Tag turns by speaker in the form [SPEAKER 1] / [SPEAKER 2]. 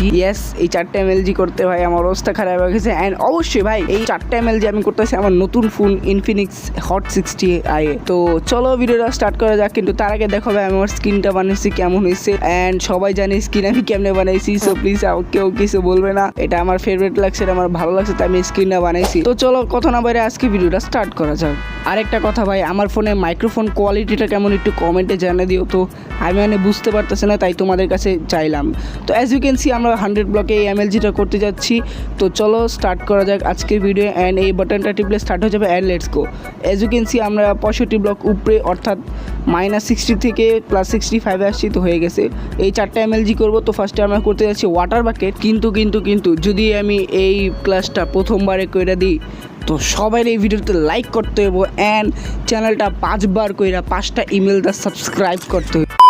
[SPEAKER 1] করতেছি। ইয়েস, এই 4টা এমএলজি করতে ভাই আমার অবস্থা খারাপ হয়ে গেছে। অ্যান্ড অবশ্যই ভাই এই 4টা এমএলজি আমি করতেছি আমার নতুন ফোন ইনফিনিক্স হট 60i। তো চলো ভিডিওটা স্টার্ট করা যাক, কিন্তু তার আগে দেখো ভাই আমি আমার স্ক্রিনটা বানিয়েছি কেমন হয়েছে। অ্যান্ড সবাই জানে স্ক্রিন আমি কেমনে বানাইছি, সো প্লিজ কেউ কিছু বলবে না, এটা আমার ফেভারিট লাগছে, এটা আমার ভালো লাগছে, তাই আমি স্ক্রিনটা বানাইছি। তো চলো কথা না বাইরে আজকে ভিডিওটা স্টার্ট করা যাক। আরেকটা কথা ভাই, আমার ফোনে মাইক্রোফোন কোয়ালিটিটা কেমন একটু কমেন্টে জানিয়ে দিও। তো আমি বুঝতে পারতেছি না, তাই তোমাদের কাছে চাইলাম। তো অ্যাজ ইউ ক্যান সি আমরা 100 ব্লকে এই এমএলজিটা করতে যাচ্ছি। তো চলো স্টার্ট করা যাক আজকের ভিডিও। অ্যান্ড এই বাটনটা টিপলে স্টার্ট হয়ে যাবে। And let's go. As you can see আমরা 65 ব্লক উপরে অর্থাৎ -60 থেকে +65 আসছি, তো হয়ে গেছে। এই 4টা এমএলজি করবো। তো ফার্স্টে আমরা করতে যাচ্ছি ওয়াটার বাকেট। কিন্তু যদি আমি এই ক্লাসটা প্রথমবারে করে দিই তো সবাই এই ভিডিওতে লাইক করতে হবে। অ্যান্ড চ্যানেলটা 5বার কইরা 5টা ইমেল দা সাবস্ক্রাইব করতে হবে।